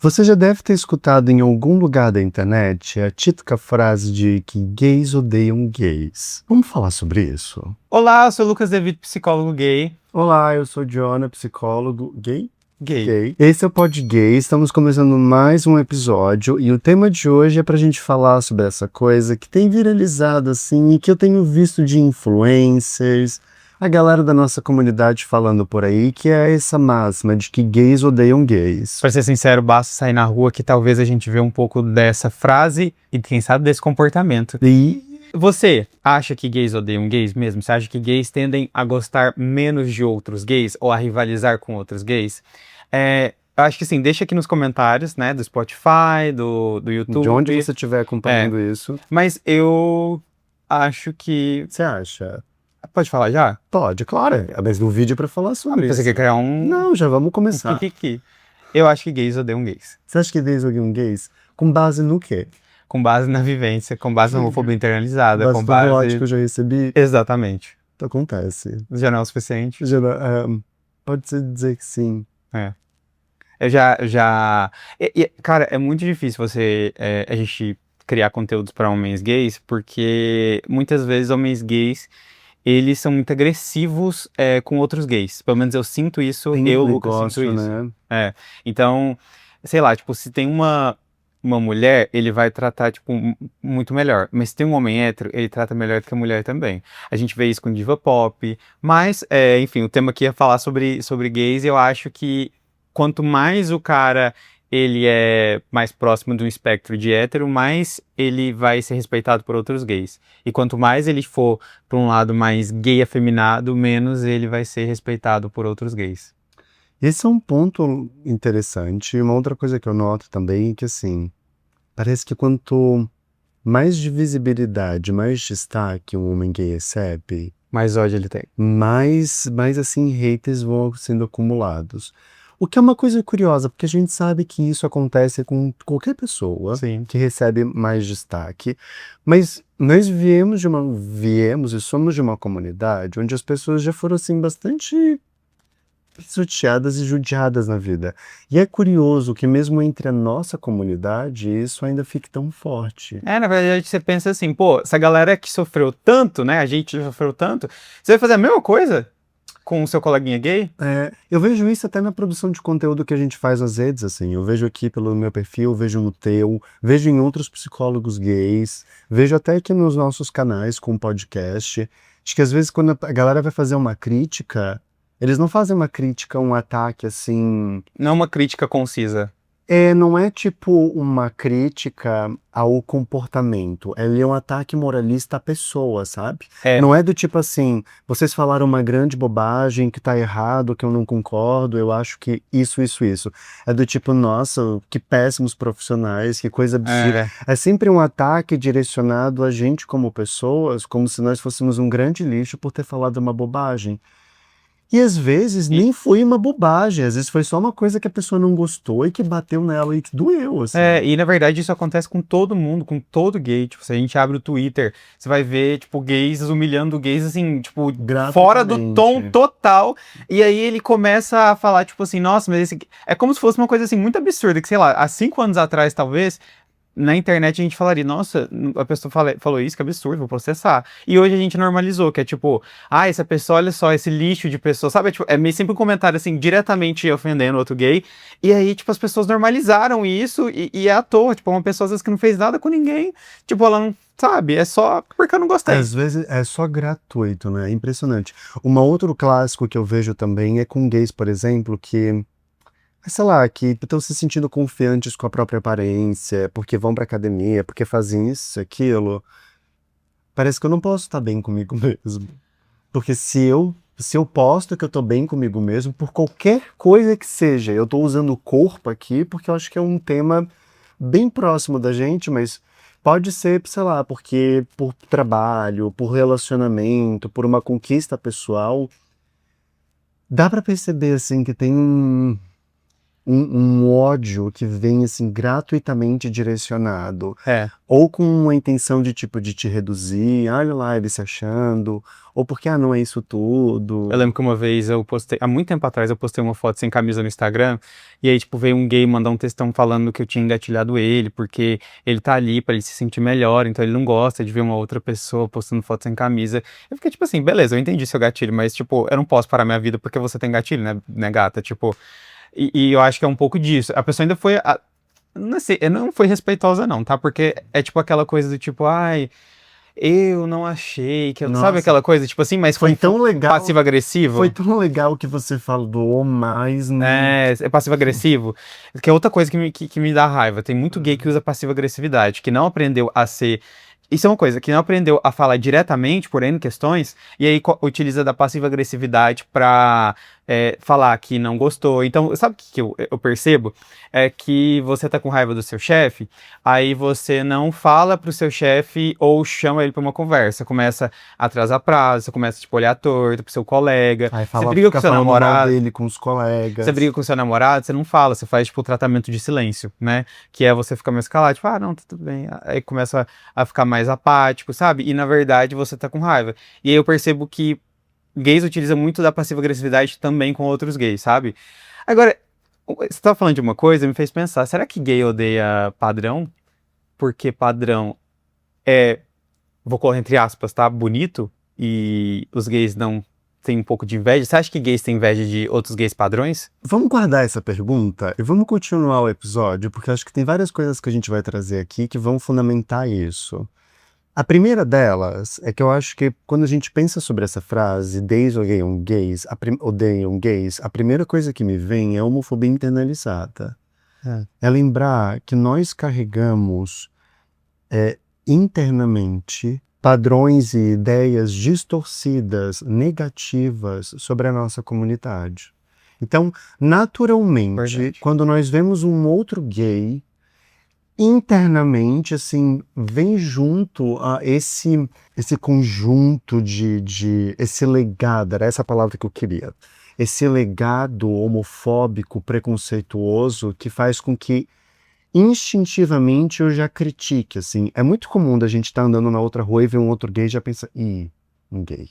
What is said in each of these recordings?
Você já deve ter escutado em algum lugar da internet a típica frase de que gays odeiam gays. Vamos falar sobre isso? Olá, eu sou o Lucas Devido, psicólogo gay. Olá, eu sou Jonah, psicólogo gay. Gay. Esse é o Pod Gay, estamos começando mais um episódio e o tema de hoje é pra gente falar sobre essa coisa que tem viralizado assim e que eu tenho visto de influencers, a galera da nossa comunidade falando por aí, que é essa máxima de que gays odeiam gays. Pra ser sincero, basta sair na rua que talvez a gente vê um pouco dessa frase e, quem sabe, desse comportamento. E Você acha que gays odeiam gays mesmo? Você acha que gays tendem a gostar menos de outros gays ou a rivalizar com outros gays? Eu acho que sim, deixa aqui nos comentários, né, do Spotify, do YouTube. de onde você estiver acompanhando isso, Mas eu acho que... você acha? Pode falar já? Pode, claro. Mas o vídeo é pra falar sobre Você isso. quer criar um... Não, já vamos começar. Kikiki. Eu acho que gays odeiam gays. Você acha que gays odeiam gays? Com base no quê? Com base na vivência, com base na homofobia internalizada, Base com no base... relato que eu já recebi? Exatamente. Acontece. Já não é o suficiente. Pode-se dizer que sim. É. Eu já... cara, é muito difícil a gente criar conteúdos para homens gays, porque muitas vezes homens gays, eles são muito agressivos com outros gays. Pelo menos eu sinto isso, Tem eu, um Lucas, sinto negócio, isso. né? Então, sei lá, tipo, se tem uma mulher, ele vai tratar, tipo, muito melhor. Mas se tem um homem hétero, ele trata melhor do que a mulher também. A gente vê isso com diva pop. Mas, enfim, o tema aqui é falar sobre gays, e eu acho que quanto mais o cara ele é mais próximo de um espectro de hétero, mais ele vai ser respeitado por outros gays. E quanto mais ele for para um lado mais gay afeminado, menos ele vai ser respeitado por outros gays. Esse é um ponto interessante. E uma outra coisa que eu noto também é que, assim, parece que quanto mais de visibilidade, mais destaque um homem gay recebe, Mais ódio ele tem. mais assim, haters vão sendo acumulados. O que é uma coisa curiosa, porque a gente sabe que isso acontece com qualquer pessoa Sim. que recebe mais destaque, mas nós viemos e somos de uma comunidade onde as pessoas já foram, assim, bastante pisoteadas e judiadas na vida. E é curioso que mesmo entre a nossa comunidade, isso ainda fique tão forte. Na verdade, você pensa assim, pô, essa galera que sofreu tanto, né? A gente sofreu tanto, você vai fazer a mesma coisa com o seu coleguinha gay? Eu vejo isso até na produção de conteúdo que a gente faz nas redes, assim. Eu vejo aqui pelo meu perfil, vejo no teu, vejo em outros psicólogos gays, vejo até aqui nos nossos canais com podcast. Acho que às vezes quando a galera vai fazer uma crítica, eles não fazem uma crítica, um ataque, assim... Não uma crítica concisa. Não é tipo uma crítica ao comportamento, é um ataque moralista à pessoa, sabe? Não é do tipo assim, vocês falaram uma grande bobagem que tá errado, que eu não concordo, eu acho que isso. É do tipo, nossa, que péssimos profissionais, que coisa absurda. É sempre um ataque direcionado a gente como pessoas, como se nós fôssemos um grande lixo por ter falado uma bobagem. E às vezes nem foi uma bobagem, às vezes foi só uma coisa que a pessoa não gostou e que bateu nela e que doeu, assim. E na verdade isso acontece com todo mundo, com todo gay. Tipo, se a gente abre o Twitter, você vai ver, tipo, gays humilhando gays, assim, tipo, fora do tom total. E aí ele começa a falar, tipo assim, nossa, mas esse... É como se fosse uma coisa, assim, muito absurda, que, sei lá, há 5 anos atrás, talvez... Na internet a gente falaria, nossa, a pessoa falou isso, que absurdo, vou processar. E hoje a gente normalizou, que é tipo, essa pessoa, olha só, esse lixo de pessoa, sabe? É meio sempre um comentário, assim, diretamente ofendendo outro gay. E aí, tipo, as pessoas normalizaram isso e é à toa. Tipo, uma pessoa às vezes que não fez nada com ninguém. Tipo, ela não, sabe, é só porque eu não gostei. Às vezes é só gratuito, né? É impressionante. Outro clássico que eu vejo também é com gays, por exemplo, que... sei lá, que estão se sentindo confiantes com a própria aparência, porque vão pra academia, porque fazem isso, aquilo. Parece que eu não posso estar bem comigo mesmo. Porque se eu posto que eu tô bem comigo mesmo, por qualquer coisa que seja, eu tô usando o corpo aqui, porque eu acho que é um tema bem próximo da gente, mas pode ser, sei lá, porque por trabalho, por relacionamento, por uma conquista pessoal, dá pra perceber, assim, que tem um um ódio que vem, assim, gratuitamente direcionado. É. Ou com uma intenção de, tipo, de te reduzir, olha lá ele se achando, ou porque, não é isso tudo. Eu lembro que uma vez eu postei, há muito tempo atrás, eu postei uma foto sem camisa no Instagram, e aí, tipo, veio um gay mandar um textão falando que eu tinha engatilhado ele, porque ele tá ali pra ele se sentir melhor, então ele não gosta de ver uma outra pessoa postando foto sem camisa. Eu fiquei, tipo assim, beleza, eu entendi seu gatilho, mas, tipo, eu não posso parar minha vida porque você tem gatilho, né gata? Tipo, e eu acho que é um pouco disso. A pessoa ainda foi, não sei, não foi respeitosa não, tá? Porque é, tipo, aquela coisa do tipo, ai... Eu não achei que... Sabe aquela coisa, tipo assim, mas foi tão legal. Passivo-agressivo? Foi tão legal que você falou, mas... É passivo-agressivo. Que é outra coisa que me dá raiva. Tem muito gay que usa passiva-agressividade, que não aprendeu a ser... Isso é uma coisa, que não aprendeu a falar diretamente por N questões, e aí utiliza da passiva-agressividade pra falar que não gostou. Então, sabe o que eu percebo? É que você tá com raiva do seu chefe, aí você não fala pro seu chefe ou chama ele pra uma conversa. Começa a atrasar prazo, você começa tipo, olhar torto pro seu colega. Aí Você briga com seu namorado. Dele com os colegas. Você briga com seu namorado, você não fala, você faz tipo o tratamento de silêncio, né? Que é você ficar mais calado, tipo, não, tá tudo bem. Aí começa a ficar mais apático, sabe? E na verdade você tá com raiva. E aí eu percebo que gays utilizam muito da passiva-agressividade também com outros gays, sabe? Agora, você tava falando de uma coisa, me fez pensar, será que gay odeia padrão? Porque padrão vou colocar entre aspas, tá? Bonito? E os gays não têm um pouco de inveja? Você acha que gays têm inveja de outros gays padrões? Vamos guardar essa pergunta e vamos continuar o episódio, porque acho que tem várias coisas que a gente vai trazer aqui que vão fundamentar isso. A primeira delas é que eu acho que quando a gente pensa sobre essa frase, gays odeiam gays, a primeira coisa que me vem é a homofobia internalizada. É lembrar que nós carregamos internamente padrões e ideias distorcidas, negativas sobre a nossa comunidade. Então, naturalmente, quando nós vemos um outro gay, internamente, assim, vem junto a esse conjunto esse legado, era essa palavra que eu queria, esse legado homofóbico, preconceituoso, que faz com que instintivamente eu já critique, assim. É muito comum da gente estar andando na outra rua e ver um outro gay e já pensar, um gay.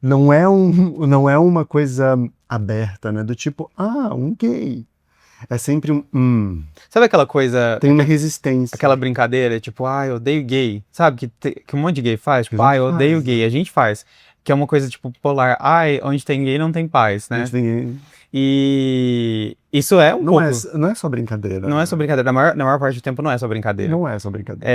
Não é uma coisa aberta, né? Do tipo, um gay. É sempre Sabe aquela coisa... Tem uma resistência. Aquela brincadeira, tipo, eu odeio gay. Sabe, que um monte de gay faz? Tipo, eu odeio gay. A gente faz. Que é uma coisa, tipo, polar. Onde tem gay não tem paz, né? Onde tem gay... E isso é pouco... Não é só brincadeira. Não é só brincadeira. Na maior parte do tempo não é só brincadeira. Não é só brincadeira.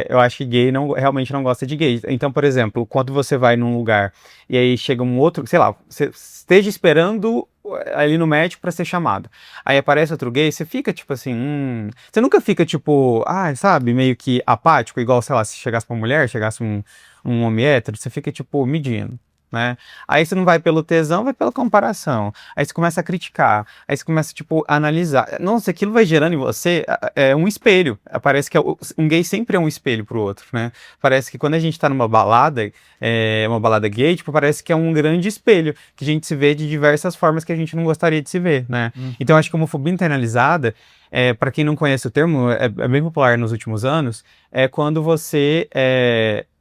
Eu acho que gay realmente não gosta de gay. Então, por exemplo, quando você vai num lugar e aí chega um outro, sei lá, você esteja esperando ali no médico pra ser chamado. Aí aparece outro gay, você fica tipo assim, Você nunca fica tipo, sabe, meio que apático, igual, sei lá, se chegasse uma mulher, chegasse um homem hétero, você fica tipo medindo. Né? Aí você não vai pelo tesão, vai pela comparação. Aí você começa a criticar. Aí você começa, tipo, a analisar. Nossa, aquilo vai gerando em você um espelho. Parece que um gay sempre é um espelho pro outro, né? Parece que quando a gente tá numa balada, uma balada gay, tipo, parece que é um grande espelho, que a gente se vê de diversas formas que a gente não gostaria de se ver, né? Então, eu acho que a homofobia internalizada, para quem não conhece o termo, é bem popular nos últimos anos, é quando você...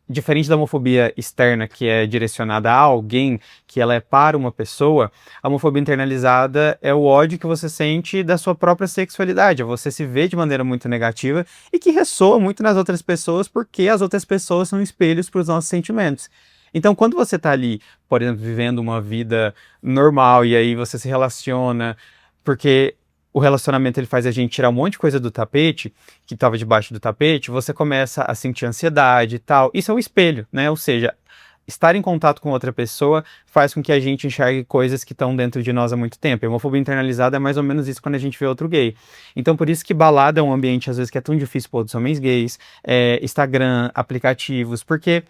Diferente da homofobia externa, que é direcionada a alguém, que ela é para uma pessoa, a homofobia internalizada é o ódio que você sente da sua própria sexualidade. Você se vê de maneira muito negativa e que ressoa muito nas outras pessoas, porque as outras pessoas são espelhos para os nossos sentimentos. Então, quando você está ali, por exemplo, vivendo uma vida normal e aí você se relaciona, porque... o relacionamento ele faz a gente tirar um monte de coisa do tapete, que estava debaixo do tapete, você começa a sentir ansiedade e tal. Isso é um espelho, né? Ou seja, estar em contato com outra pessoa faz com que a gente enxergue coisas que estão dentro de nós há muito tempo. A homofobia internalizada é mais ou menos isso quando a gente vê outro gay. Então, por isso que balada é um ambiente, às vezes, que é tão difícil para outros homens gays, Instagram, aplicativos, porque...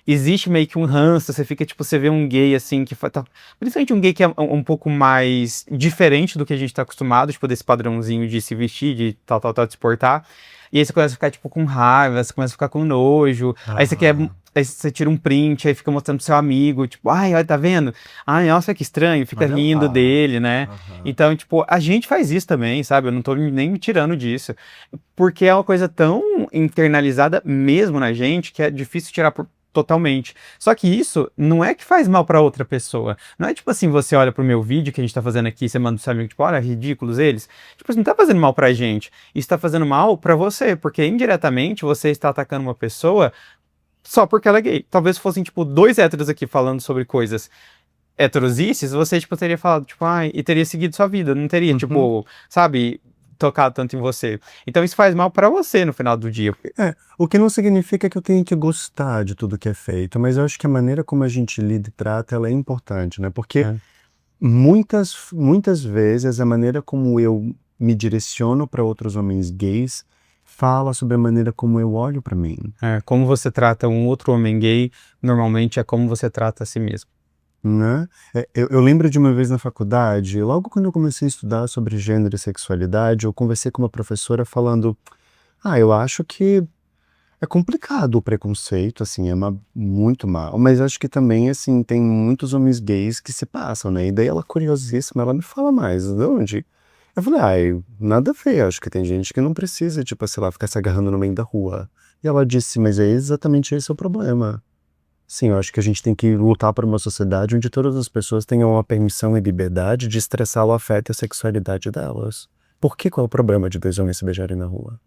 existe meio que um ranço, você fica, tipo, você vê um gay, assim, principalmente um gay que é um pouco mais diferente do que a gente tá acostumado, tipo, desse padrãozinho de se vestir, de tal, de se portar. E aí você começa a ficar, tipo, com raiva, você começa a ficar com nojo, aí você quer... Aí você tira um print, aí fica mostrando pro seu amigo, tipo, ai, olha, tá vendo? Ai, nossa, que estranho, fica rindo dele, né? Então, tipo, a gente faz isso também, sabe? Eu não tô nem me tirando disso. Porque é uma coisa tão internalizada mesmo na gente que é difícil tirar totalmente. Só que isso não é que faz mal pra outra pessoa. Não é tipo assim, você olha pro meu vídeo que a gente tá fazendo aqui, você manda pro seu amigo, tipo, olha, ridículos eles. Tipo, isso não tá fazendo mal pra gente. Isso tá fazendo mal pra você, porque indiretamente você está atacando uma pessoa só porque ela é gay. Talvez fossem, tipo, dois héteros aqui falando sobre coisas heterosices, você, tipo, teria falado, tipo, ai, e teria seguido sua vida, não teria, tipo, sabe, tocado tanto em você. Então isso faz mal pra você no final do dia. O que não significa que eu tenha que gostar de tudo que é feito, mas eu acho que a maneira como a gente lida e trata, ela é importante, né? Porque muitas vezes a maneira como eu me direciono para outros homens gays fala sobre a maneira como eu olho para mim. Como você trata um outro homem gay, normalmente é como você trata a si mesmo. Né? Eu lembro de uma vez na faculdade, logo quando eu comecei a estudar sobre gênero e sexualidade, eu conversei com uma professora falando, eu acho que é complicado o preconceito, assim, muito mal, mas acho que também, assim, tem muitos homens gays que se passam, né? E daí ela, curiosíssima, ela me fala mais, de onde? Eu falei, nada a ver, acho que tem gente que não precisa, tipo, sei lá, ficar se agarrando no meio da rua. E ela disse, mas é exatamente esse o problema. Sim, eu acho que a gente tem que lutar por uma sociedade onde todas as pessoas tenham a permissão e liberdade de expressar o afeto e a sexualidade delas. Por que qual é o problema de dois homens se beijarem na rua?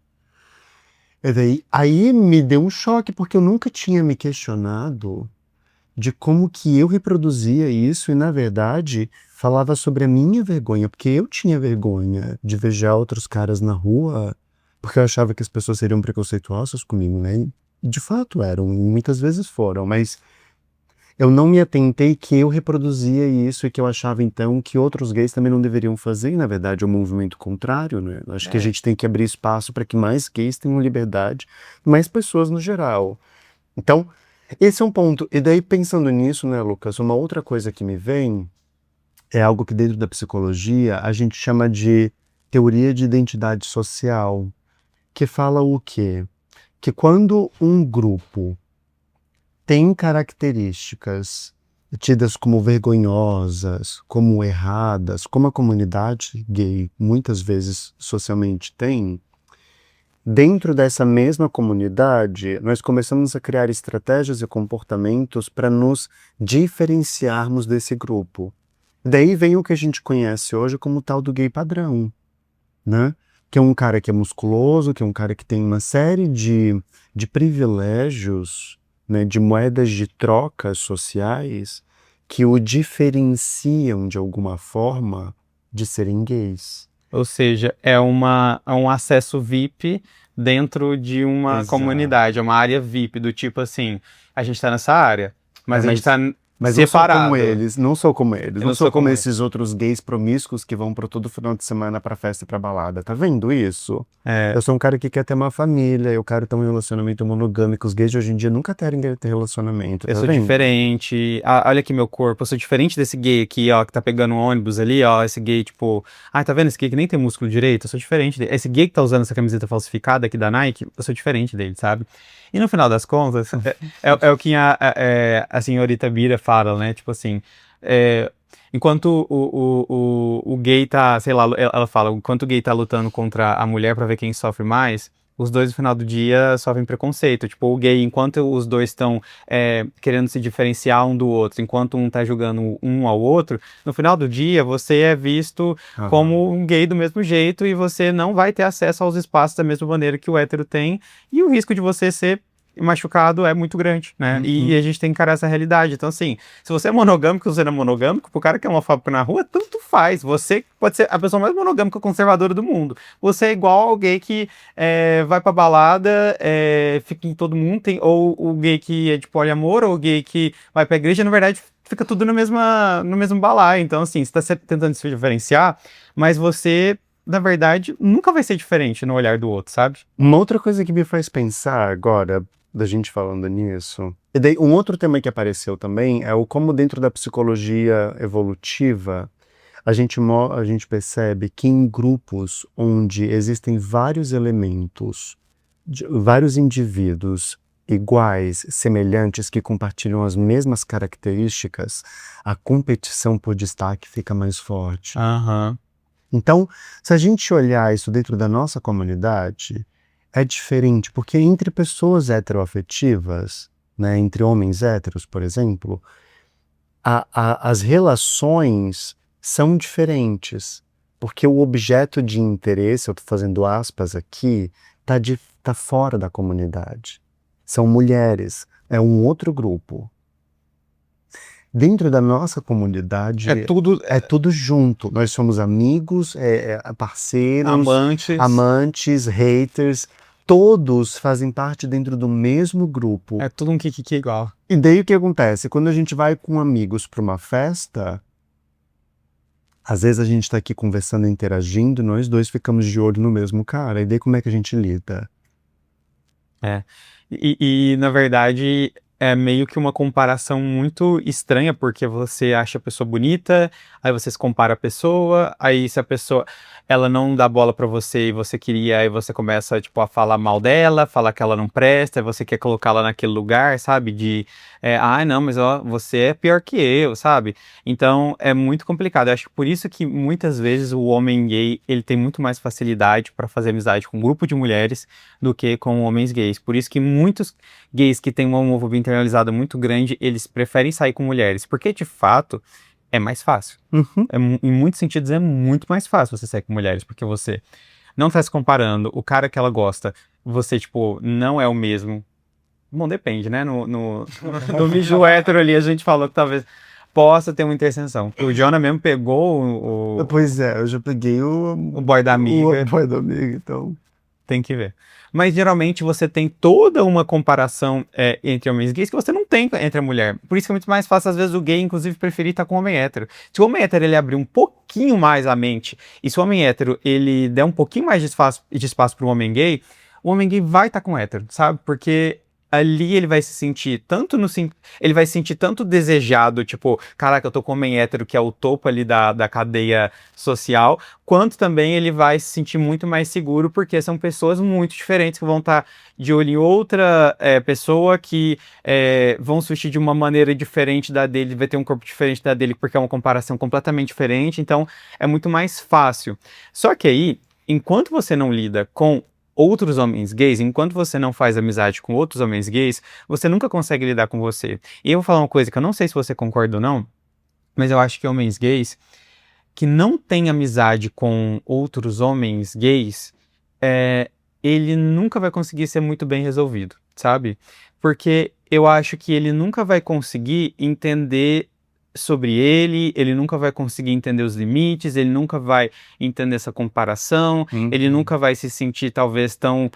E daí, aí me deu um choque, porque eu nunca tinha me questionado de como que eu reproduzia isso e, na verdade, falava sobre a minha vergonha, porque eu tinha vergonha de beijar outros caras na rua, porque eu achava que as pessoas seriam preconceituosas comigo, né? E, de fato eram, e muitas vezes foram, mas eu não me atentei que eu reproduzia isso e que eu achava, então, que outros gays também não deveriam fazer, e, na verdade, é um movimento contrário, né? Eu acho que a gente tem que abrir espaço para que mais gays tenham liberdade, mais pessoas no geral. Então, esse é um ponto. E daí, pensando nisso, né, Lucas, uma outra coisa que me vem é algo que dentro da psicologia a gente chama de teoria de identidade social, que fala o quê? Que quando um grupo tem características tidas como vergonhosas, como erradas, como a comunidade gay muitas vezes socialmente tem, dentro dessa mesma comunidade, nós começamos a criar estratégias e comportamentos para nos diferenciarmos desse grupo. Daí vem o que a gente conhece hoje como o tal do gay padrão, né? Que é um cara que é musculoso, que é um cara que tem uma série de privilégios, né, de moedas de troca sociais que o diferenciam de alguma forma de serem gays. Ou seja, é um acesso VIP dentro de uma comunidade, é uma área VIP, do tipo assim, a gente tá nessa área, mas a gente tá separado. Não sou como eles. Não sou como esses outros gays promíscuos que vão pro todo final de semana pra festa e pra balada. Tá vendo isso? Eu sou um cara que quer ter uma família, eu quero ter um relacionamento monogâmico. Os gays de hoje em dia nunca querem ter relacionamento. Eu sou diferente. Olha aqui meu corpo. Eu sou diferente desse gay aqui, ó, que tá pegando um ônibus ali, ó. Esse gay, tipo... tá vendo esse gay que nem tem músculo direito? Eu sou diferente dele. Esse gay que tá usando essa camiseta falsificada aqui da Nike, eu sou diferente dele, sabe? E no final das contas, é o que a senhorita Bira fala, né? Tipo assim, enquanto o gay tá, sei lá, ela fala, enquanto o gay tá lutando contra a mulher pra ver quem sofre mais, os dois no final do dia sofrem preconceito. Tipo, o gay, enquanto os dois estão querendo se diferenciar um do outro, enquanto um tá julgando um ao outro, no final do dia você é visto como um gay do mesmo jeito e você não vai ter acesso aos espaços da mesma maneira que o hétero tem, e o risco de você ser machucado é muito grande, né? E a gente tem que encarar essa realidade. Então, assim, se você é monogâmico ou você não é monogâmico, pro cara que é homofóbico na rua, tanto faz. Você pode ser a pessoa mais monogâmica conservadora do mundo. Você é igual ao gay que vai pra balada, fica em todo mundo, ou o gay que é de poliamor, ou o gay que vai pra igreja, na verdade, fica tudo no mesmo balaio. Então, assim, você tá tentando se diferenciar, mas você, na verdade, nunca vai ser diferente no olhar do outro, sabe? Uma outra coisa que me faz pensar agora, da gente falando nisso. E daí, um outro tema que apareceu também é o como dentro da psicologia evolutiva a gente percebe que em grupos onde existem vários elementos, vários indivíduos iguais, semelhantes, que compartilham as mesmas características, a competição por destaque fica mais forte. Aham. Então, se a gente olhar isso dentro da nossa comunidade, é diferente, porque entre pessoas heteroafetivas, né, entre homens héteros, por exemplo, as relações são diferentes, porque o objeto de interesse, eu estou fazendo aspas aqui, tá fora da comunidade. São mulheres, é um outro grupo. Dentro da nossa comunidade, é tudo junto. Nós somos amigos, parceiros, amantes, haters, todos fazem parte dentro do mesmo grupo. É tudo um kikiki igual. E daí o que acontece? Quando a gente vai com amigos para uma festa, às vezes a gente está aqui conversando, interagindo, nós dois ficamos de olho no mesmo cara. E daí como é que a gente lida? E na verdade, é meio que uma comparação muito estranha, porque você acha a pessoa bonita, aí você se compara a pessoa, aí se a pessoa, ela não dá bola pra você e você queria, aí você começa, tipo, a falar mal dela, falar que ela não presta, aí você quer colocá-la naquele lugar, sabe? Não, mas ó, você é pior que eu, sabe? Então, é muito complicado. Eu acho que por isso que muitas vezes o homem gay, ele tem muito mais facilidade pra fazer amizade com um grupo de mulheres do que com homens gays. Por isso que muitos gays que têm uma homofobia internalizada muito grande, eles preferem sair com mulheres, porque de fato é mais fácil. Em muitos sentidos é muito mais fácil você sair com mulheres, porque você não tá se comparando, o cara que ela gosta, você, tipo, não é o mesmo. Bom, depende, né? No mijo hétero ali, a gente falou que talvez possa ter uma interseção. O Jonah mesmo pegou Pois é, eu já peguei o boy da amiga. O boy da amiga, então... Tem que ver. Mas geralmente você tem toda uma comparação entre homens gays que você não tem entre a mulher. Por isso que é muito mais fácil, às vezes, o gay, inclusive, preferir estar com o homem hétero. Se o homem hétero ele abrir um pouquinho mais a mente, e se o homem hétero ele der um pouquinho mais de espaço para o homem gay vai estar com o hétero, sabe? Porque ali ele vai se sentir ele vai se sentir tanto desejado, tipo, caraca, eu tô com um homem hétero que é o topo ali da cadeia social, quanto também ele vai se sentir muito mais seguro, porque são pessoas muito diferentes que vão estar de olho em outra pessoa, que vão se vestir de uma maneira diferente da dele, vai ter um corpo diferente da dele, porque é uma comparação completamente diferente, então é muito mais fácil. Só que aí, enquanto você não lida com outros homens gays, enquanto você não faz amizade com outros homens gays, você nunca consegue lidar com você. E eu vou falar uma coisa que eu não sei se você concorda ou não, mas eu acho que homens gays que não têm amizade com outros homens gays, ele nunca vai conseguir ser muito bem resolvido, sabe? Porque eu acho que ele nunca vai conseguir entender sobre ele nunca vai conseguir entender os limites, ele nunca vai entender essa comparação, ele nunca vai se sentir talvez tão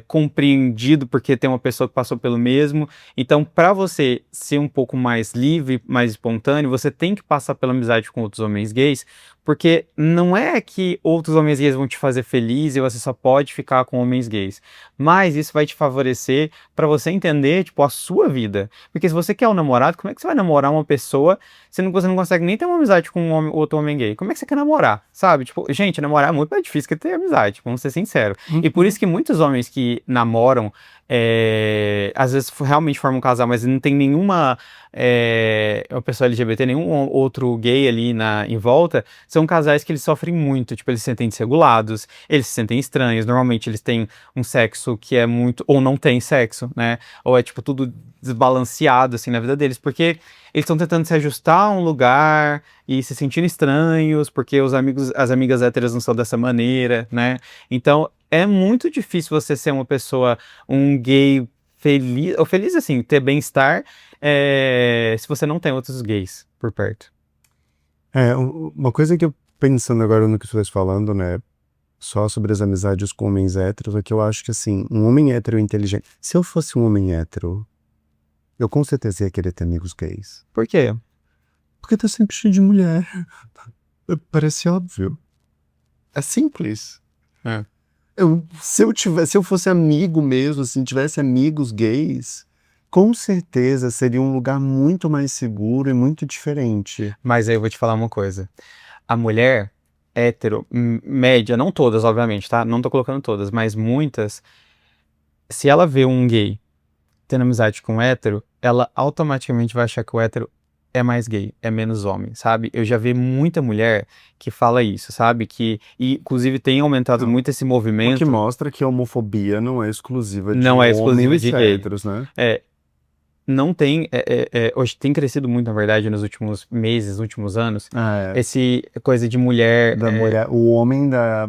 compreendido porque tem uma pessoa que passou pelo mesmo. Então, para você ser um pouco mais livre, mais espontâneo, você tem que passar pela amizade com outros homens gays, porque não é que outros homens gays vão te fazer feliz e você só pode ficar com homens gays, mas isso vai te favorecer para você entender, tipo, a sua vida. Porque se você quer um namorado, como é que você vai namorar uma pessoa sendo que você não consegue nem ter uma amizade com outro homem gay? Como é que você quer namorar, sabe? Tipo, gente, namorar é muito mais difícil que ter amizade, vamos ser sinceros. E por isso que muitos homens que namoram, às vezes realmente formam um casal, mas não tem nenhuma uma pessoa LGBT, nenhum outro gay ali em volta, são casais que eles sofrem muito, tipo, eles se sentem desregulados, eles se sentem estranhos, normalmente eles têm um sexo que é muito, ou não tem sexo, né, ou é tipo tudo desbalanceado assim na vida deles, porque eles estão tentando se ajustar a um lugar e se sentindo estranhos, porque as amigas héteras não são dessa maneira, né, então é muito difícil você ser uma pessoa, um gay feliz, ou feliz assim, ter bem-estar, se você não tem outros gays por perto. Uma coisa que eu, pensando agora no que você está falando, né, só sobre as amizades com homens héteros, é que eu acho que, assim, um homem hétero inteligente... Se eu fosse um homem hétero, eu com certeza ia querer ter amigos gays. Por quê? Porque tá sempre cheio de mulher. Parece óbvio. É simples. Se eu fosse amigo mesmo, assim, tivesse amigos gays, com certeza seria um lugar muito mais seguro e muito diferente. Mas aí eu vou te falar uma coisa. A mulher hétero, média, não todas, obviamente, tá? Não tô colocando todas, mas muitas, se ela vê um gay tendo amizade com um hétero, ela automaticamente vai achar que o hétero é mais gay, é menos homem, sabe? Eu já vi muita mulher que fala isso, sabe? E, inclusive, tem aumentado Não. muito esse O que movimento. mostra que a homofobia não é exclusiva de Não é exclusiva homens de gay. héteros, né? Não tem. Hoje tem crescido muito, na verdade, nos últimos meses, últimos anos, Ah, é. esse coisa de mulher. Da mulher, o homem da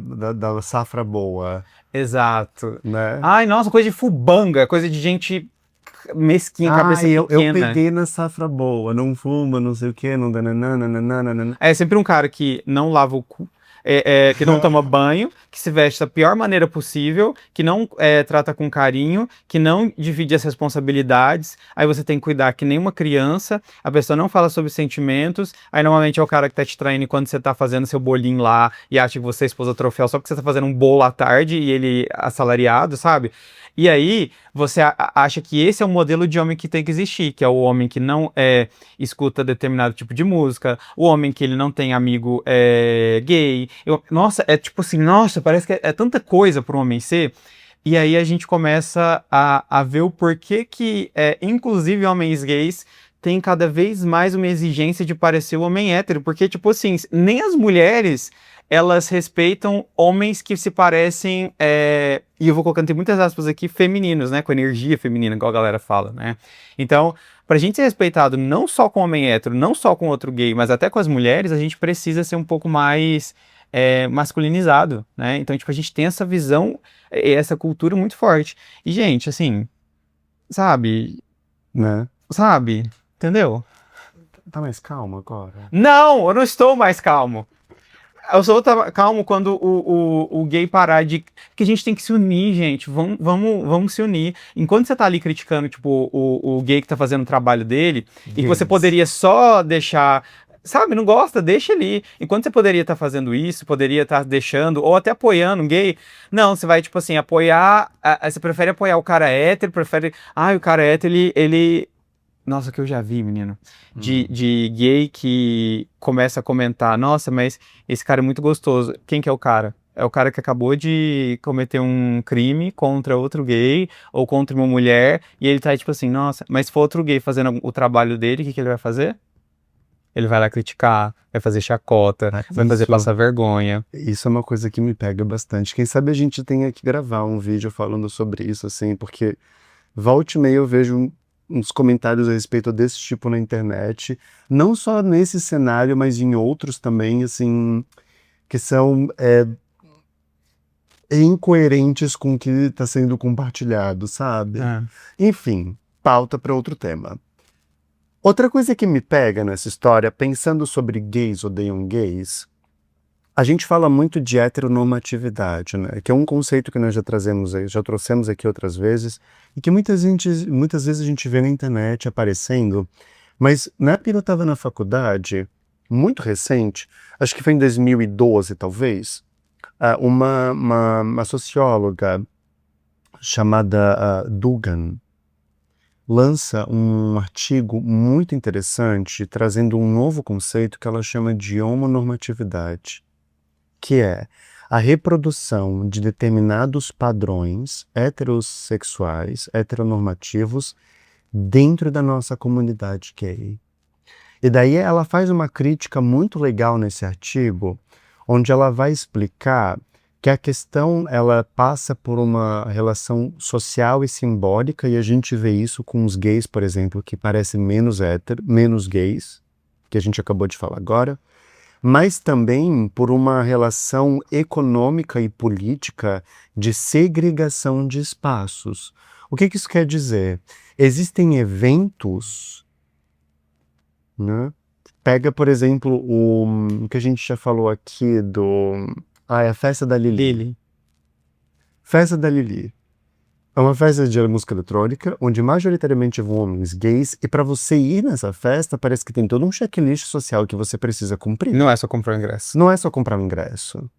safra boa, Exato. né? Ai, nossa, coisa de fubanga, coisa de gente mesquinha, cabeça Eu pequena. peguei na safra boa, não fuma, não sei o que, não dananana. É sempre um cara que não lava o cu, que não toma banho, que se veste da pior maneira possível, que não trata com carinho, que não divide as responsabilidades. Aí você tem que cuidar que nem uma criança, a pessoa não fala sobre sentimentos. Aí normalmente é o cara que tá te traindo quando você tá fazendo seu bolinho lá e acha que você é esposa troféu só porque você tá fazendo um bolo à tarde e ele assalariado, sabe? E aí você acha que esse é o modelo de homem que tem que existir, que é o homem que não escuta determinado tipo de música, o homem que ele não tem amigo gay. Nossa, é tipo assim, nossa, parece que é tanta coisa para um homem ser. E aí a gente começa a ver o porquê que, inclusive, homens gays têm cada vez mais uma exigência de parecer o homem hétero. Porque, tipo assim, nem as mulheres, elas respeitam homens que se parecem, e eu vou colocando, tem muitas aspas aqui, femininos, né? Com energia feminina, igual a galera fala, né? Então, pra gente ser respeitado não só com homem hétero, não só com outro gay, mas até com as mulheres, a gente precisa ser um pouco mais masculinizado, né? Então, tipo, a gente tem essa visão, essa cultura muito forte. E, gente, assim, sabe? Né? Sabe? Entendeu? Tá mais calmo agora? Não, eu não estou mais calmo. Eu só vou estar calmo quando o gay parar de. Que a gente tem que se unir, gente. Vamos se unir. Enquanto você tá ali criticando, tipo, o gay que tá fazendo o trabalho dele, e que você poderia só deixar. Sabe, não gosta? Deixa ali. Enquanto você poderia estar fazendo isso, poderia estar deixando, ou até apoiando um gay. Não, você vai, tipo assim, apoiar. Você prefere apoiar o cara hétero, prefere. O cara hétero, ele. Nossa, que eu já vi, menino. De gay que começa a comentar: nossa, mas esse cara é muito gostoso. Quem que é o cara? É o cara que acabou de cometer um crime contra outro gay ou contra uma mulher. E ele tá tipo assim: nossa, mas se for outro gay fazendo o trabalho dele, o que ele vai fazer? Ele vai lá criticar, vai fazer chacota, vai fazer passar vergonha. Isso é uma coisa que me pega bastante. Quem sabe a gente tenha que gravar um vídeo falando sobre isso, assim, porque volta e meia eu vejo uns comentários a respeito desse tipo na internet, não só nesse cenário, mas em outros também, assim, que são incoerentes com o que está sendo compartilhado, sabe? Enfim, pauta para outro tema. Outra coisa que me pega nessa história, pensando sobre gays odeiam gays, a gente fala muito de heteronormatividade, né? Que é um conceito que nós já trouxemos aqui outras vezes, e que muitas vezes a gente vê na internet aparecendo, mas na época eu estava na faculdade, muito recente, acho que foi em 2012 talvez, uma socióloga chamada Dugan lança um artigo muito interessante trazendo um novo conceito que ela chama de homonormatividade, que é a reprodução de determinados padrões heterossexuais, heteronormativos, dentro da nossa comunidade gay. E daí ela faz uma crítica muito legal nesse artigo, onde ela vai explicar que a questão ela passa por uma relação social e simbólica, e a gente vê isso com os gays, por exemplo, que parecem menos gays, que a gente acabou de falar agora, mas também por uma relação econômica e política de segregação de espaços. O que isso quer dizer? Existem eventos, né? Pega, por exemplo, o que a gente já falou aqui é a festa da Lili. Festa da Lili. É uma festa de música eletrônica, onde majoritariamente vão homens gays, e para você ir nessa festa, parece que tem todo um checklist social que você precisa cumprir. Não é só comprar o ingresso. Não é só comprar o ingresso.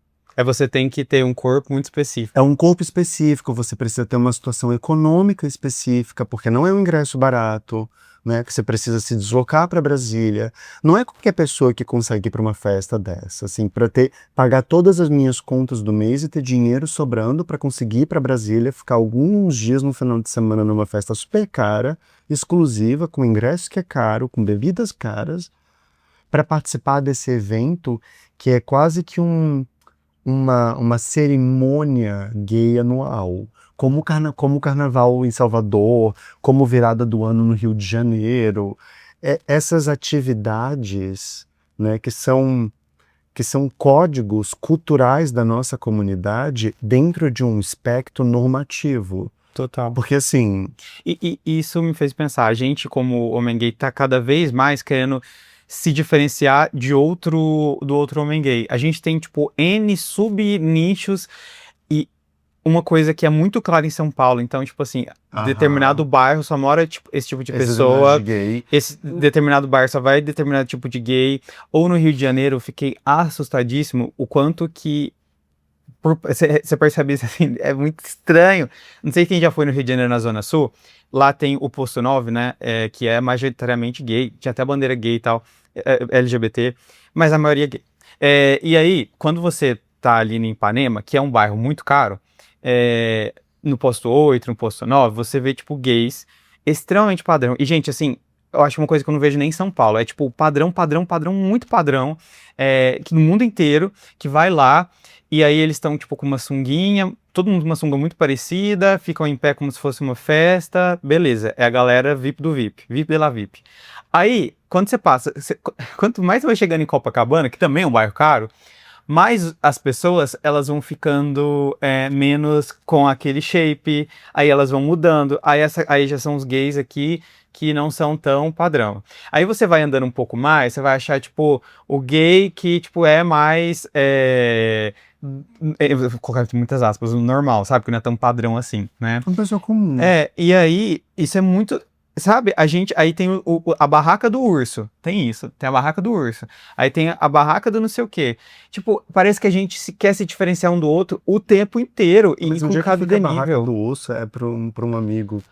Você tem que ter um corpo muito específico. É um corpo específico, você precisa ter uma situação econômica específica, porque não é um ingresso barato, né? Que você precisa se deslocar para Brasília. Não é qualquer pessoa que consegue ir para uma festa dessa, assim, para pagar todas as minhas contas do mês e ter dinheiro sobrando para conseguir ir para Brasília, ficar alguns dias no final de semana numa festa super cara, exclusiva, com ingresso que é caro, com bebidas caras, para participar desse evento que é quase que uma cerimônia gay anual, como o carnaval em Salvador, como virada do ano no Rio de Janeiro. Essas atividades, né, que são códigos culturais da nossa comunidade dentro de um espectro normativo. Total. Porque assim... E isso me fez pensar, a gente como homem gay tá cada vez mais querendo se diferenciar do outro homem gay. A gente tem, tipo, N sub-nichos e uma coisa que é muito clara em São Paulo. Então, tipo assim, determinado bairro só mora tipo, esse tipo de pessoa. Esse determinado bairro só vai determinado tipo de gay. Ou no Rio de Janeiro, eu fiquei assustadíssimo o quanto que você percebe isso assim, é muito estranho. Não sei quem já foi no Rio de Janeiro, na Zona Sul. Lá tem o Posto 9, né? Que é majoritariamente gay. Tinha até bandeira gay e tal, LGBT, mas a maioria é gay. E aí, quando você tá ali em Ipanema, que é um bairro muito caro, no Posto 8, no Posto 9, você vê, tipo, gays extremamente padrão. E, gente, assim, eu acho uma coisa que eu não vejo nem em São Paulo. É, tipo, padrão, muito padrão, que no mundo inteiro, que vai lá. E aí eles estão, tipo, com uma sunguinha, todo mundo com uma sunga muito parecida, ficam em pé como se fosse uma festa, beleza, é a galera VIP do VIP, VIP de la VIP. Aí, quando você passa, quanto mais você vai chegando em Copacabana, que também é um bairro caro, mais as pessoas, elas vão ficando menos com aquele shape, aí elas vão mudando, aí já são os gays aqui que não são tão padrão. Aí você vai andando um pouco mais, você vai achar, tipo, o gay que, tipo, é mais... eu vou colocar muitas aspas, o normal, sabe? Que não é tão padrão assim, né? Uma pessoa comum. E aí, isso é muito... Sabe, aí tem a barraca do urso, tem isso, tem a barraca do urso, aí tem a barraca do não sei o quê. Tipo, parece que a gente quer se diferenciar um do outro o tempo inteiro, mas e com cada nível. A barraca do urso é pra um amigo.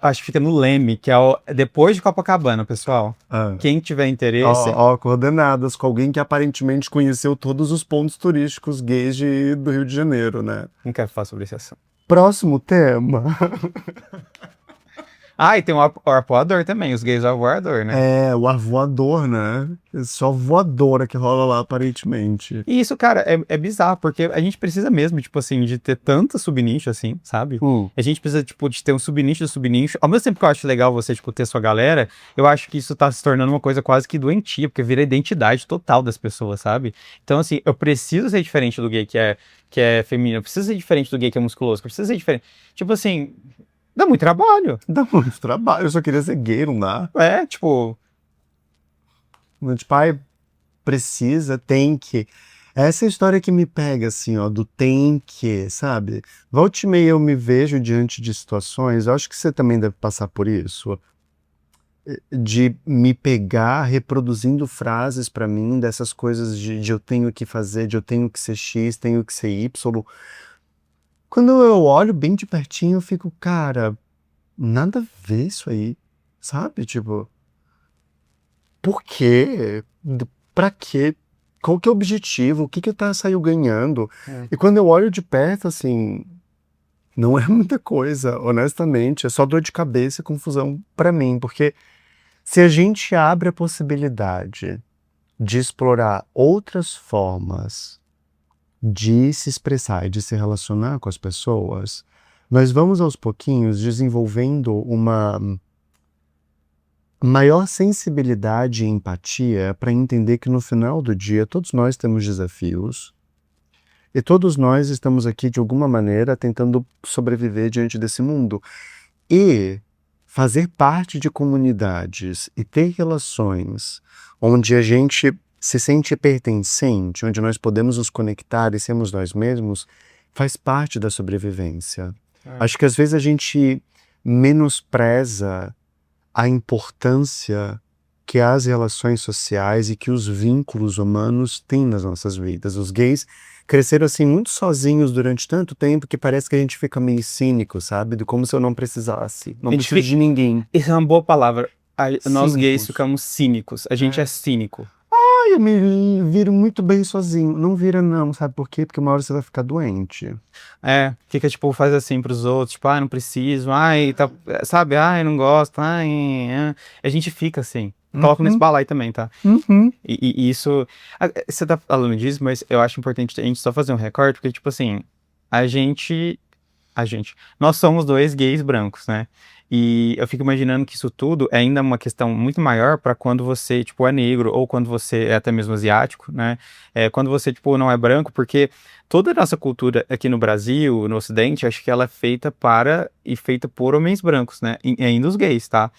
Acho que fica no Leme, que é depois de Copacabana, pessoal. Quem tiver interesse... Coordenadas com alguém que aparentemente conheceu todos os pontos turísticos gays do Rio de Janeiro, né? Não quero falar sobre esse assunto. Próximo tema. E tem o arpoador também, os gays arpoador, né? O arvoador, né? É só voadora que rola lá, aparentemente. E isso, cara, é bizarro, porque a gente precisa mesmo, tipo assim, de ter tanta subnicho, assim, sabe? A gente precisa, tipo, de ter um subnicho do subnicho. Ao mesmo tempo que eu acho legal você, tipo, ter sua galera, eu acho que isso tá se tornando uma coisa quase que doentia, porque vira a identidade total das pessoas, sabe? Então, assim, eu preciso ser diferente do gay que é feminino, eu preciso ser diferente do gay que é musculoso, eu preciso ser diferente. Tipo assim... Dá muito trabalho. Dá muito trabalho. Eu só queria ser gay, não dá? Tipo... Tipo, precisa, tem que. Essa é a história que me pega, assim, ó, do tem que, sabe? Volte e meia eu me vejo diante de situações, eu acho que você também deve passar por isso, de me pegar reproduzindo frases pra mim, dessas coisas de eu tenho que fazer, de eu tenho que ser X, tenho que ser Y. Quando eu olho bem de pertinho, eu fico, cara, nada a ver isso aí, sabe? Tipo, por quê? Pra quê? Qual que é o objetivo? O que que saiu ganhando? E quando eu olho de perto, assim, não é muita coisa, honestamente. É só dor de cabeça e confusão pra mim. Porque se a gente abre a possibilidade de explorar outras formas de se expressar e de se relacionar com as pessoas, nós vamos aos pouquinhos desenvolvendo uma maior sensibilidade e empatia para entender que no final do dia todos nós temos desafios e todos nós estamos aqui de alguma maneira tentando sobreviver diante desse mundo. E fazer parte de comunidades e ter relações onde a gente se sente pertencente, onde nós podemos nos conectar e sermos nós mesmos, faz parte da sobrevivência. Acho que às vezes a gente menospreza a importância que as relações sociais e que os vínculos humanos têm nas nossas vidas. Os gays cresceram assim muito sozinhos durante tanto tempo que parece que a gente fica meio cínico, sabe? De como se eu não precisasse. Não preciso de ninguém. Isso é uma boa palavra. Nós gays Cínicos. ficamos cínicos. A gente é cínico. Ai, eu me viro muito bem sozinho. Não vira não, sabe por quê? Porque uma hora você vai ficar doente. Fica, tipo, faz assim pros outros, tipo, não preciso, tá, sabe, não gosto, a gente fica assim. Coloco nesse balaio também, tá? E isso, você tá falando disso, mas eu acho importante a gente só fazer um recorte, porque, tipo assim, a gente, nós somos dois gays brancos, né? E eu fico imaginando que isso tudo é ainda uma questão muito maior para quando você, tipo, é negro ou quando você é até mesmo asiático, né? Quando você, tipo, não é branco, porque toda a nossa cultura aqui no Brasil, no Ocidente, acho que ela é feita para e feita por homens brancos, né? E ainda os gays, tá?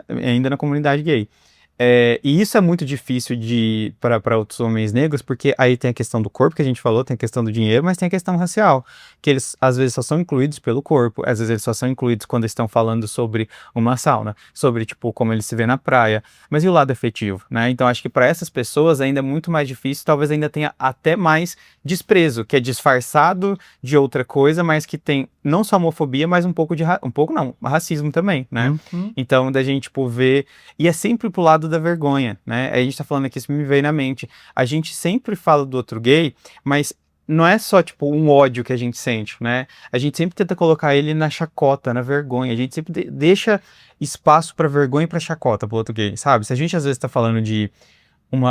Ainda na comunidade gay. E isso é muito difícil para outros homens negros, porque aí tem a questão do corpo que a gente falou, tem a questão do dinheiro, mas tem a questão racial, que eles às vezes só são incluídos pelo corpo, às vezes eles só são incluídos quando estão falando sobre uma sauna, sobre tipo como eles se vê na praia, mas e o lado afetivo, né? Então acho que para essas pessoas ainda é muito mais difícil, talvez ainda tenha até mais desprezo, que é disfarçado de outra coisa, mas que tem não só homofobia, mas um pouco racismo também, né? Então da gente tipo ver, e é sempre pro lado da vergonha, né? A gente tá falando aqui, isso me veio na mente. A gente sempre fala do outro gay, mas não é só, tipo, um ódio que a gente sente, né? A gente sempre tenta colocar ele na chacota, na vergonha. A gente sempre deixa espaço pra vergonha e pra chacota pro outro gay, sabe? Se a gente às vezes tá falando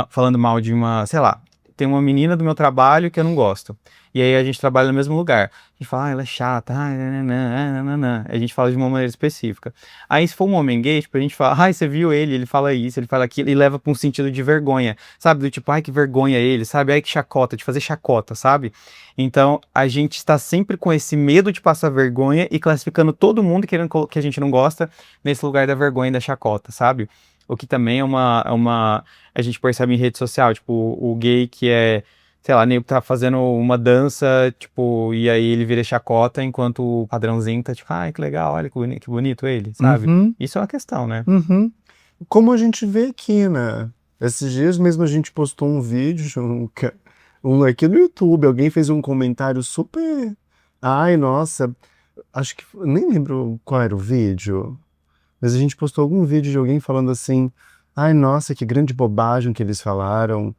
falando mal de uma, sei lá, tem uma menina do meu trabalho que eu não gosto. E aí a gente trabalha no mesmo lugar. A gente fala, ela é chata, nananã. A gente fala de uma maneira específica. Aí se for um homem gay, tipo, a gente fala, você viu ele fala isso, ele fala aquilo, e leva pra um sentido de vergonha, sabe? Do tipo, que vergonha ele, sabe? Que chacota, de fazer chacota, sabe? Então, a gente está sempre com esse medo de passar vergonha e classificando todo mundo querendo que a gente não gosta nesse lugar da vergonha e da chacota, sabe? O que também a gente percebe em rede social, tipo, o gay que é, sei lá, nem tá fazendo uma dança, tipo, e aí ele vira chacota, enquanto o padrãozinho tá tipo, que legal, olha que bonito ele, sabe? Isso é uma questão, né? Como a gente vê aqui, né? Esses dias mesmo a gente postou um vídeo, aqui no YouTube, alguém fez um comentário super... Ai, nossa, acho que... Nem lembro qual era o vídeo, mas a gente postou algum vídeo de alguém falando assim, ai, nossa, que grande bobagem que eles falaram.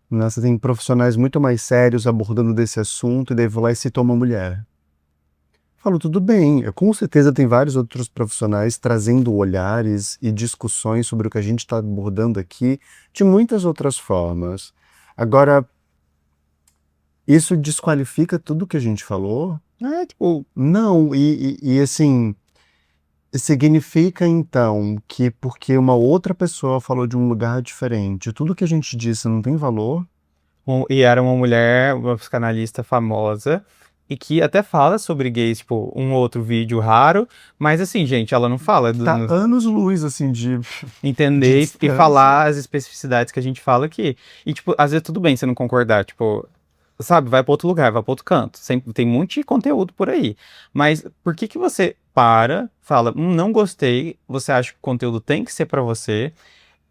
Nossa, tem profissionais muito mais sérios abordando desse assunto, e daí vou lá e citou uma mulher. Falo, tudo bem, com certeza tem vários outros profissionais trazendo olhares e discussões sobre o que a gente está abordando aqui de muitas outras formas. Agora, isso desqualifica tudo que a gente falou? Não, e assim... Significa, então, que porque uma outra pessoa falou de um lugar diferente, tudo que a gente disse não tem valor? E era uma mulher, uma psicanalista famosa, e que até fala sobre gays, tipo, um outro vídeo raro, mas assim, gente, ela não fala... Tá anos-luz, assim, de... Entender e falar as especificidades que a gente fala aqui. E, tipo, às vezes tudo bem você não concordar, tipo... Sabe, vai para outro lugar, vai para outro canto. Sempre tem muito de conteúdo por aí. Mas por que você fala, não gostei, você acha que o conteúdo tem que ser para você,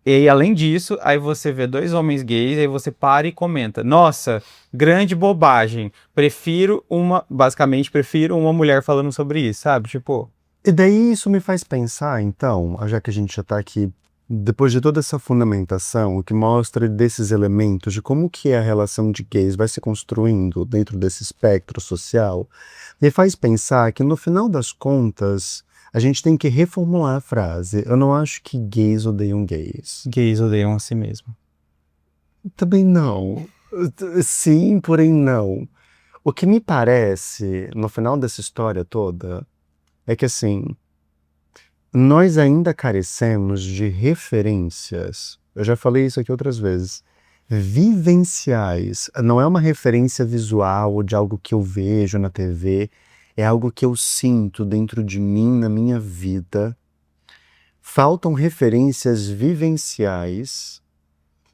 e além disso, aí você vê dois homens gays, aí você para e comenta, nossa, grande bobagem, basicamente prefiro uma mulher falando sobre isso, sabe? Tipo... E daí isso me faz pensar, então, já que a gente já tá aqui, depois de toda essa fundamentação, o que mostra desses elementos, de como que a relação de gays vai se construindo dentro desse espectro social, me faz pensar que no final das contas, a gente tem que reformular a frase. Eu não acho que gays odeiam gays. Gays odeiam a si mesmo. Também não. Sim, porém não. O que me parece, no final dessa história toda, é que assim, nós ainda carecemos de referências, eu já falei isso aqui outras vezes, vivenciais. Não é uma referência visual de algo que eu vejo na TV, é algo que eu sinto dentro de mim, na minha vida. Faltam referências vivenciais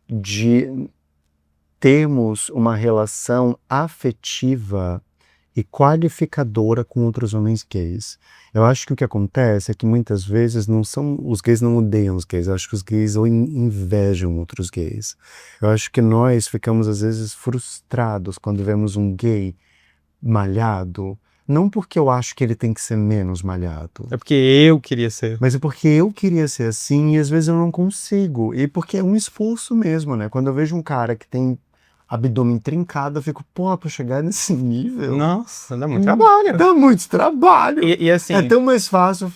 de termos uma relação afetiva e qualificadora com outros homens gays. Eu acho que o que acontece é que muitas vezes os gays não odeiam os gays, eu acho que os gays invejam outros gays. Eu acho que nós ficamos às vezes frustrados quando vemos um gay malhado, não porque eu acho que ele tem que ser menos malhado. É porque eu queria ser. Mas é porque eu queria ser assim e às vezes eu não consigo. E porque é um esforço mesmo, né? Quando eu vejo um cara que tem abdômen trincado, eu fico, pô, pra chegar nesse nível. Nossa, dá muito trabalho. Dá muito trabalho. E assim. É tão mais fácil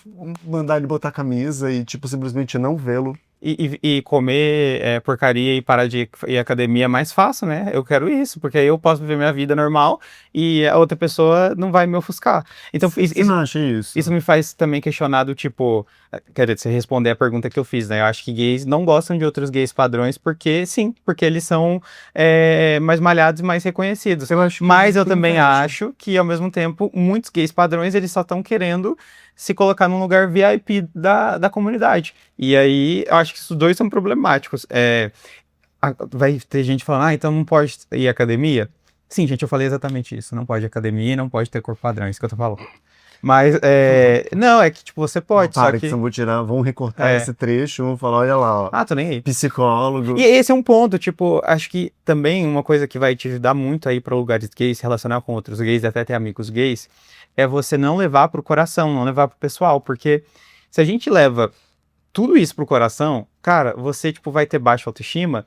mandar ele botar camisa e, tipo, simplesmente não vê-lo. E comer porcaria e parar de ir à academia é mais fácil, né? Eu quero isso, porque aí eu posso viver minha vida normal e a outra pessoa não vai me ofuscar. Então, Você não acha isso? Isso me faz também questionar do tipo, quer dizer, você responder a pergunta que eu fiz, né? Eu acho que gays não gostam de outros gays padrões porque, sim, porque eles são mais malhados e mais reconhecidos. Mas eu também acho que, ao mesmo tempo, muitos gays padrões, eles só estão querendo se colocar num lugar VIP da comunidade. E aí, eu acho que esses dois são problemáticos. Vai ter gente falando, então não pode ir à academia? Sim, gente, eu falei exatamente isso. Não pode ir à academia, não pode ter corpo padrão, é isso que eu tô falando. Mas, não, é que, tipo, você pode, só que... vão recortar esse trecho, vão falar, olha lá, ó. Ah, tô nem aí. Psicólogo. E esse é um ponto, tipo, acho que também uma coisa que vai te ajudar muito aí pra lugares gays, se relacionar com outros gays, até ter amigos gays, é você não levar pro coração, não levar pro pessoal, porque se a gente leva tudo isso pro coração, cara, você, tipo, vai ter baixa autoestima,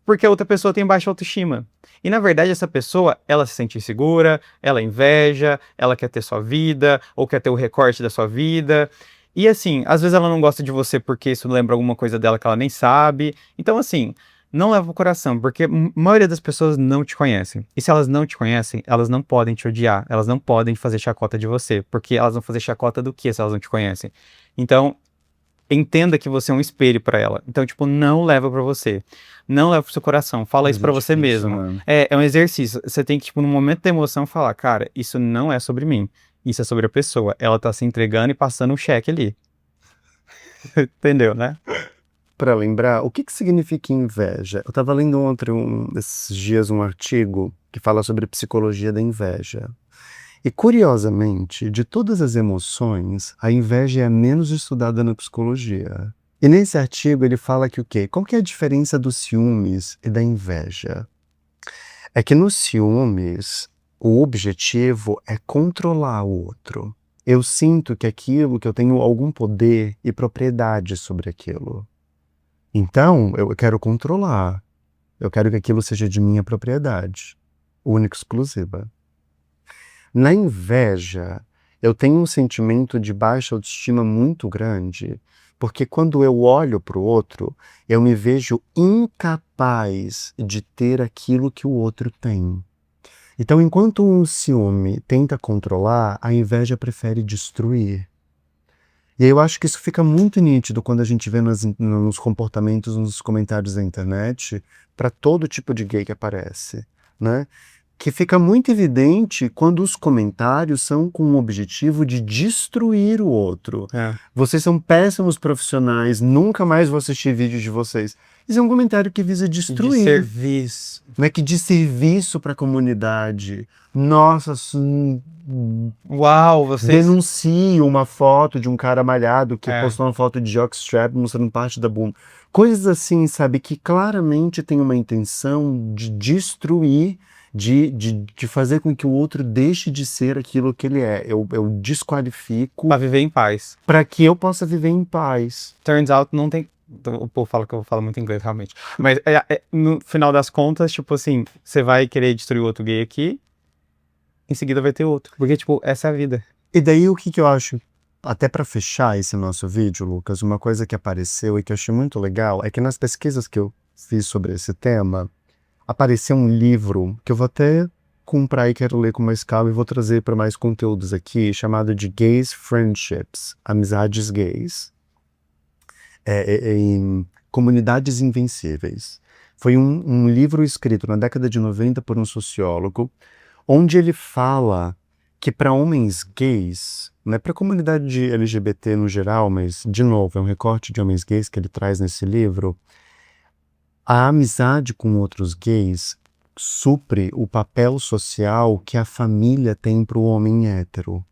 porque a outra pessoa tem baixa autoestima. E, na verdade, essa pessoa, ela se sente insegura, ela inveja, ela quer ter sua vida, ou quer ter o recorte da sua vida. E, assim, às vezes ela não gosta de você porque isso lembra alguma coisa dela que ela nem sabe. Então, assim, não leva pro coração, porque a maioria das pessoas não te conhecem. E se elas não te conhecem, elas não podem te odiar, elas não podem fazer chacota de você, porque elas vão fazer chacota do que se elas não te conhecem? Então, entenda que você é um espelho pra ela. Então, tipo, não leva pra você. Não leva pro seu coração. Fala isso pra você mesmo. Mano. É um exercício. Você tem que, tipo, no momento da emoção, falar, cara, isso não é sobre mim. Isso é sobre a pessoa. Ela tá se entregando e passando um cheque ali. Entendeu, né? Pra lembrar, o que significa inveja? Eu tava lendo esses dias um artigo que fala sobre psicologia da inveja. E, curiosamente, de todas as emoções, a inveja é a menos estudada na psicologia. E nesse artigo ele fala que o quê? Qual que é a diferença dos ciúmes e da inveja? É que nos ciúmes, o objetivo é controlar o outro. Eu sinto que eu tenho algum poder e propriedade sobre aquilo. Então, eu quero controlar. Eu quero que aquilo seja de minha propriedade, única e exclusiva. Na inveja, eu tenho um sentimento de baixa autoestima muito grande, porque quando eu olho para o outro, eu me vejo incapaz de ter aquilo que o outro tem. Então, enquanto um ciúme tenta controlar, a inveja prefere destruir. E eu acho que isso fica muito nítido quando a gente vê nos comportamentos, nos comentários da internet, para todo tipo de gay que aparece, né? Que fica muito evidente quando os comentários são com o objetivo de destruir o outro. Vocês são péssimos profissionais, nunca mais vou assistir vídeos de vocês. Isso é um comentário que visa destruir. De serviço. Não é que de serviço para a comunidade. Nossa, uau, vocês... denuncie uma foto de um cara malhado que postou uma foto de jockstrap mostrando parte da bunda. Coisas assim, sabe, que claramente tem uma intenção de destruir, de fazer com que o outro deixe de ser aquilo que ele é. Eu desqualifico... Pra viver em paz. Para que eu possa viver em paz. Turns out, não tem... O povo fala que eu falo muito inglês, realmente. Mas, no final das contas, tipo assim, você vai querer destruir outro gay aqui, em seguida vai ter outro. Porque, tipo, essa é a vida. E daí, o que eu acho... Até para fechar esse nosso vídeo, Lucas, uma coisa que apareceu e que eu achei muito legal é que nas pesquisas que eu fiz sobre esse tema, apareceu um livro que eu vou até comprar e quero ler com mais calma e vou trazer para mais conteúdos aqui, chamado de Gays Friendships, Amizades Gays, em Comunidades Invencíveis. Foi um livro escrito na década de 90 por um sociólogo, onde ele fala que para homens gays, não é para a comunidade LGBT no geral, mas, de novo, é um recorte de homens gays que ele traz nesse livro, a amizade com outros gays supre o papel social que a família tem para o homem hétero.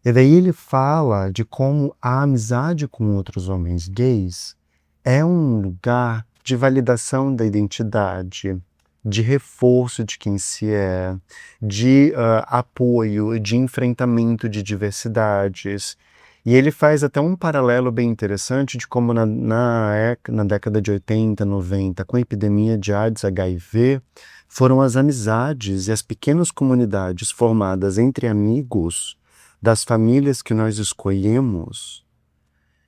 E daí ele fala de como a amizade com outros homens gays é um lugar de validação da identidade, de reforço de quem se é, de apoio, de enfrentamento de diversidades. E ele faz até um paralelo bem interessante de como na década de 80, 90, com a epidemia de AIDS, HIV, foram as amizades e as pequenas comunidades formadas entre amigos das famílias que nós escolhemos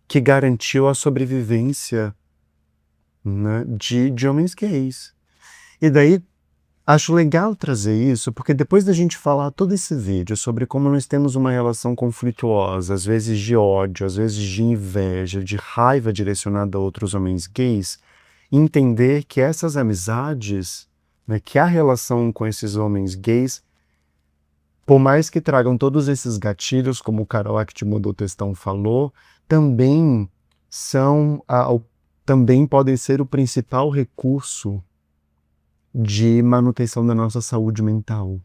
que garantiu a sobrevivência, né, de homens gays. E daí, acho legal trazer isso, porque depois da gente falar todo esse vídeo sobre como nós temos uma relação conflituosa, às vezes de ódio, às vezes de inveja, de raiva direcionada a outros homens gays, entender que essas amizades, né, que a relação com esses homens gays, por mais que tragam todos esses gatilhos, como o Carol que te mandou o textão falou, também também podem ser o principal recurso de manutenção da nossa saúde mental.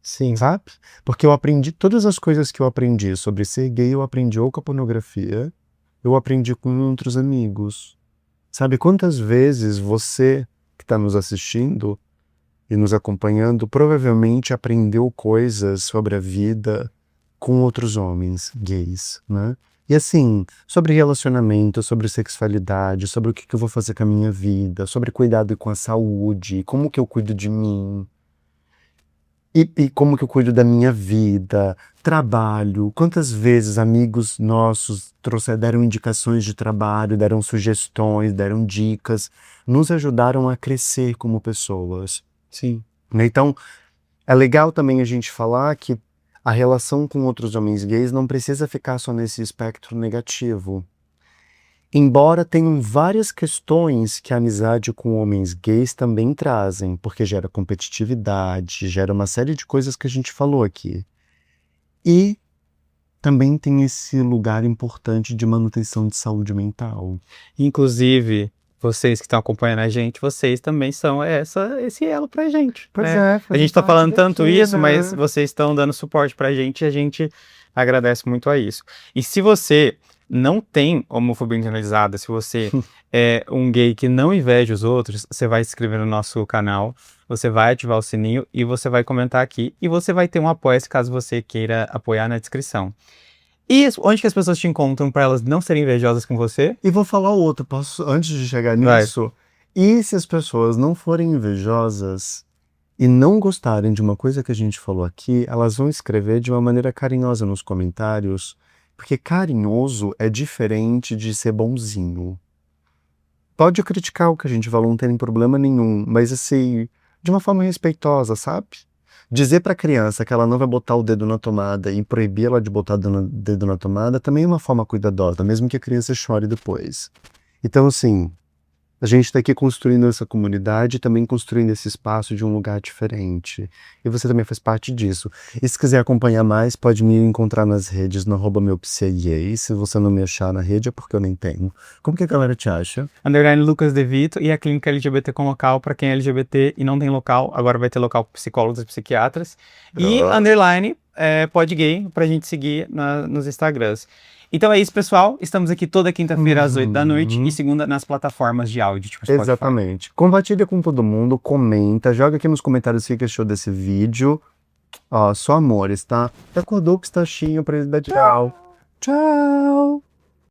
Sim. Sabe? Porque eu aprendi todas as coisas que eu aprendi sobre ser gay, eu aprendi ou com a pornografia, eu aprendi com outros amigos. Sabe quantas vezes você que está nos assistindo e nos acompanhando provavelmente aprendeu coisas sobre a vida com outros homens gays, né? E assim, sobre relacionamento, sobre sexualidade, sobre o que eu vou fazer com a minha vida, sobre cuidado com a saúde, como que eu cuido de mim, e como que eu cuido da minha vida, trabalho, quantas vezes amigos nossos deram indicações de trabalho, deram sugestões, deram dicas, nos ajudaram a crescer como pessoas. Sim. Então, é legal também a gente falar que a relação com outros homens gays não precisa ficar só nesse espectro negativo. Embora tenham várias questões que a amizade com homens gays também trazem, porque gera competitividade, gera uma série de coisas que a gente falou aqui. E também tem esse lugar importante de manutenção de saúde mental. Inclusive, vocês que estão acompanhando a gente, vocês também são esse elo pra gente. Pois né? A gente tá falando tanto isso, mas vocês estão dando suporte pra gente e a gente agradece muito a isso. E se você não tem homofobia internalizada, se você é um gay que não inveja os outros, você vai se inscrever no nosso canal, você vai ativar o sininho e você vai comentar aqui e você vai ter um apoio-se caso você queira apoiar na descrição. E onde que as pessoas te encontram para elas não serem invejosas com você? E vou falar outro, posso, antes de chegar nisso? E se as pessoas não forem invejosas e não gostarem de uma coisa que a gente falou aqui, elas vão escrever de uma maneira carinhosa nos comentários, porque carinhoso é diferente de ser bonzinho. Pode criticar o que a gente falou, não tem problema nenhum, mas assim, de uma forma respeitosa, sabe? Dizer para a criança que ela não vai botar o dedo na tomada e proibir ela de botar o dedo na tomada também é uma forma cuidadosa, mesmo que a criança chore depois. Então, assim, a gente está aqui construindo essa comunidade e também construindo esse espaço de um lugar diferente. E você também faz parte disso. E se quiser acompanhar mais, pode me encontrar nas redes no @meupsiagay. Se você não me achar na rede é porque eu nem tenho. Como que a galera te acha? _Lucas De Vito e a clínica LGBT com local para quem é LGBT e não tem local. Agora vai ter local para psicólogos e psiquiatras. E _podgay pra gente seguir nos Instagrams. Então é isso, pessoal. Estamos aqui toda quinta-feira às 8 da noite e segunda nas plataformas de áudio, tipo Spotify. Exatamente. Compartilha com todo mundo, comenta, joga aqui nos comentários o que achou desse vídeo. Ó, só amores, tá? Acordou com o Stachinho pra ele dar tchau. Tchau!